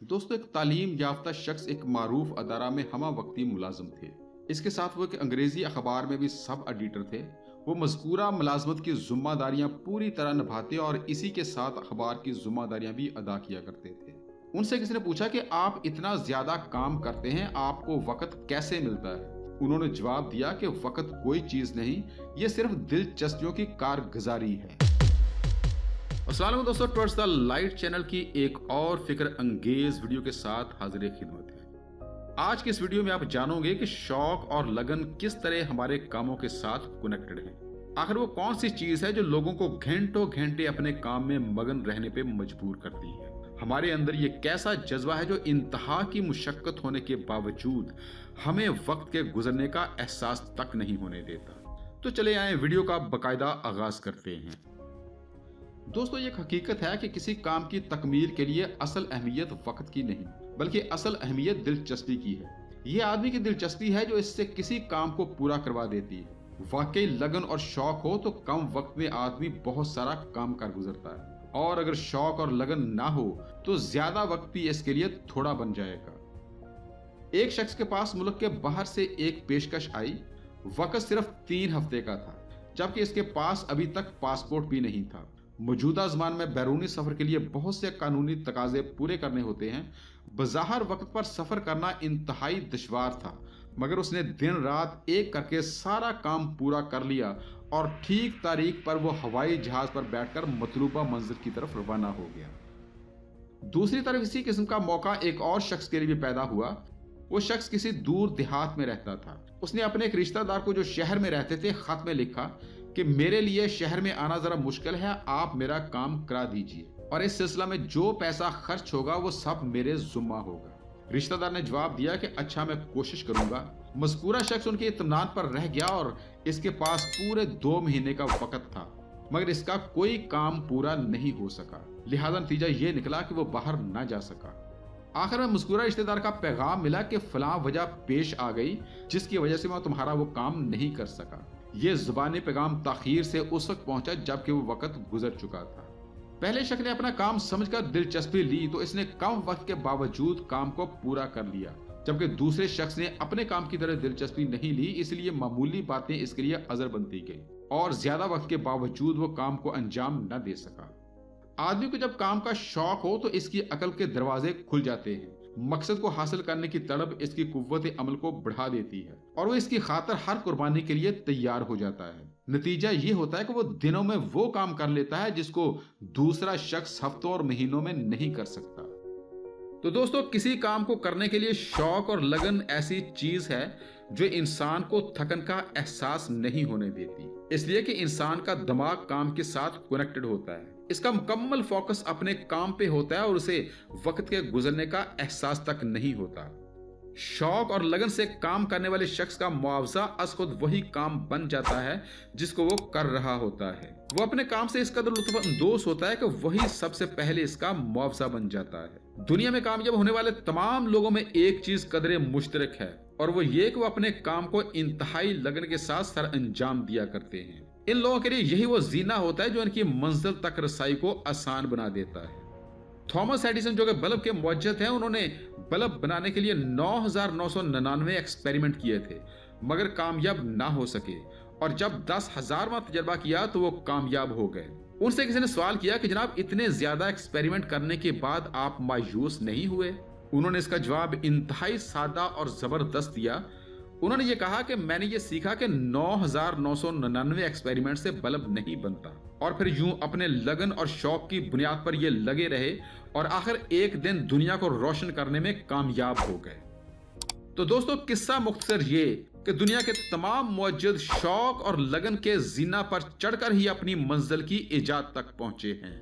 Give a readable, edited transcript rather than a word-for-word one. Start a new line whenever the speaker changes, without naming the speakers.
दोस्तों, एक तालीम याफ्ता शख्स एक मारूफ अदारा में हमा वक्ती मुलाजिम थे। इसके साथ वो एक अंग्रेजी अखबार में भी सब एडिटर थे। वो मज़कूरा मुलाजमत की जिम्मेदारियां पूरी तरह निभाते और इसी के साथ अखबार की जिम्मेदारियां भी अदा किया करते थे। उनसे किसी ने पूछा कि आप इतना ज्यादा काम करते हैं, आपको वक्त कैसे मिलता है? उन्होंने जवाब दिया कि वक्त कोई चीज नहीं, ये सिर्फ दिलचस्पियों की कारगुजारी है। अस्सलाम वालेकुम दोस्तों, टुवर्ड्स द लाइट चैनल की एक और फिक्र अंगेज वीडियो के साथ हाजिर खिदमत है। आज की इस वीडियो में आप जानोगे कि शौक और लगन किस तरह हमारे कामों के साथ कनेक्टेड है। आखिर वो कौन सी चीज है जो लोगों को घंटों घंटे अपने काम में मगन रहने पे मजबूर करती है? हमारे अंदर ये कैसा जज्बा है जो इंतहा की मुशक्कत होने के बावजूद हमें वक्त के गुजरने का एहसास तक नहीं होने देता? तो चले आए वीडियो का बाकायदा आगाज करते हैं। दोस्तों, ये एक हकीकत है कि किसी काम की तकमील के लिए असल अहमियत वक्त की नहीं, बल्कि असल अहमियत दिलचस्पी की है। ये आदमी की दिलचस्पी है जो इससे किसी काम को पूरा करवा देती है। वाकई लगन और शौक हो तो कम वक्त में आदमी बहुत सारा काम कर गुजरता है, और अगर शौक और लगन ना हो तो ज्यादा वक्त भी इसके लिए थोड़ा बन जाएगा। एक शख्स के पास मुल्क के बाहर से एक पेशकश आई। वक्त सिर्फ 3 हफ्ते का था, जबकि इसके पास अभी तक पासपोर्ट भी नहीं था। मौजूदा ज़मान में बैरूनी सफर के लिए बहुत से कानूनी तकाजे पूरे करने होते हैं। बज़ाहिर वक्त पर सफर करना इंतहाई दुश्वार था, मगर उसने दिन रात एक करके सारा काम पूरा कर लिया और ठीक तारीख पर वो हवाई जहाज पर बैठकर मतलूबा मंजिल की तरफ रवाना हो गया। दूसरी तरफ इसी किस्म का मौका एक और शख्स के लिए भी पैदा हुआ। वो शख्स किसी दूर देहात में रहता था। उसने अपने एक रिश्तेदार को जो शहर में रहते थे खत में लिखा कि मेरे लिए शहर में आना जरा मुश्किल है, आप मेरा काम करा दीजिए और इस सिलसिला में जो पैसा खर्च होगा वो सब मेरे जुम्मा होगा। रिश्तेदार ने जवाब दिया कि अच्छा, मैं कोशिश करूंगा। मज़कूरा शख्स उनके इत्मीनान पर रह गया और इसके पास पूरे 2 महीने का वक्त था, मगर इसका कोई काम पूरा नहीं हो सका। लिहाजा नतीजा ये निकला कि वो बाहर ना जा सका। आखिर में मज़कूरा रिश्तेदार का पैगाम मिला कि फलां वजह पेश आ गई जिसकी वजह से मैं तुम्हारा वो काम नहीं कर सका। ये ज़ुबानी पैगाम ताखीर से उस वक्त पहुंचा जबकि वो वक्त गुजर चुका था। पहले शख्स ने अपना काम समझकर दिलचस्पी ली तो इसने कम वक्त के बावजूद काम को पूरा कर लिया, जबकि दूसरे शख्स ने अपने काम की तरह दिलचस्पी नहीं ली, इसलिए मामूली बातें इसके लिए अजर बनती गई और ज्यादा वक्त के बावजूद वो काम को अंजाम न दे सका। आदमी को जब काम का शौक हो तो इसकी अकल के दरवाजे खुल जाते हैं। मकसद को हासिल करने की तड़प इसकी कुव्वत अमल को बढ़ा देती है और वो इसकी खातिर हर कुर्बानी के लिए तैयार हो जाता है। नतीजा ये होता है कि वो दिनों में वो काम कर लेता है जिसको दूसरा शख्स हफ्तों और महीनों में नहीं कर सकता। तो दोस्तों, किसी काम को करने के लिए शौक और लगन ऐसी चीज है जो इंसान को थकन का एहसास नहीं होने देती, इसलिए कि इंसान का दिमाग काम के साथ कनेक्टेड होता है। इसका मुकम्मल फोकस अपने काम पे होता है और उसे वक्त के गुजरने का एहसास तक नहीं होता। शौक और लगन से काम करने वाले शख्स का मुआवजा अस खुद वही काम बन जाता है जिसको वो कर रहा होता है। वो अपने काम से इस कदर लुत्फ अंदोज होता है कि वही सबसे पहले इसका मुआवजा बन जाता है। दुनिया में कामयाब होने वाले तमाम लोगों में एक चीज कदरे मुश्तरक है, और वो ये कि वो अपने काम को इंतहाई लगन के साथ सर अंजाम दिया करते हैं। इन लोगों के लिए यही वो जीना होता है जो इनकी मंजिल तक रसाई को आसान बना देता है। थॉमस एडिसन जो कि बल्ब के मुवज्जिद हैं, उन्होंने बल्ब बनाने के लिए 9,999 एक्सपेरिमेंट किए थे, मगर कामयाब ना हो सके, और जब 10,000वां तजर्बा किया तो वो कामयाब हो गए। उनसे किसी ने सवाल किया कि जनाब, इतने ज्यादा एक्सपेरिमेंट करने के बाद आप मायूस नहीं हुए? उन्होंने इसका जवाब इंतहाई सादा और जबरदस्त दिया। उन्होंने ये कहा कि मैंने ये सीखा कि 9,999 एक्सपेरिमेंट से बल्ब नहीं बनता, और फिर यूं अपने लगन और शौक की बुनियाद पर ये लगे रहे और आखिर एक दिन दुनिया को रोशन करने में कामयाब हो गए। तो दोस्तों, किस्सा मुख्तसर ये कि दुनिया के तमाम मुअज्जिद शौक और लगन के जीना पर चढ़कर ही अपनी मंजिल की इजाद तक पहुंचे हैं।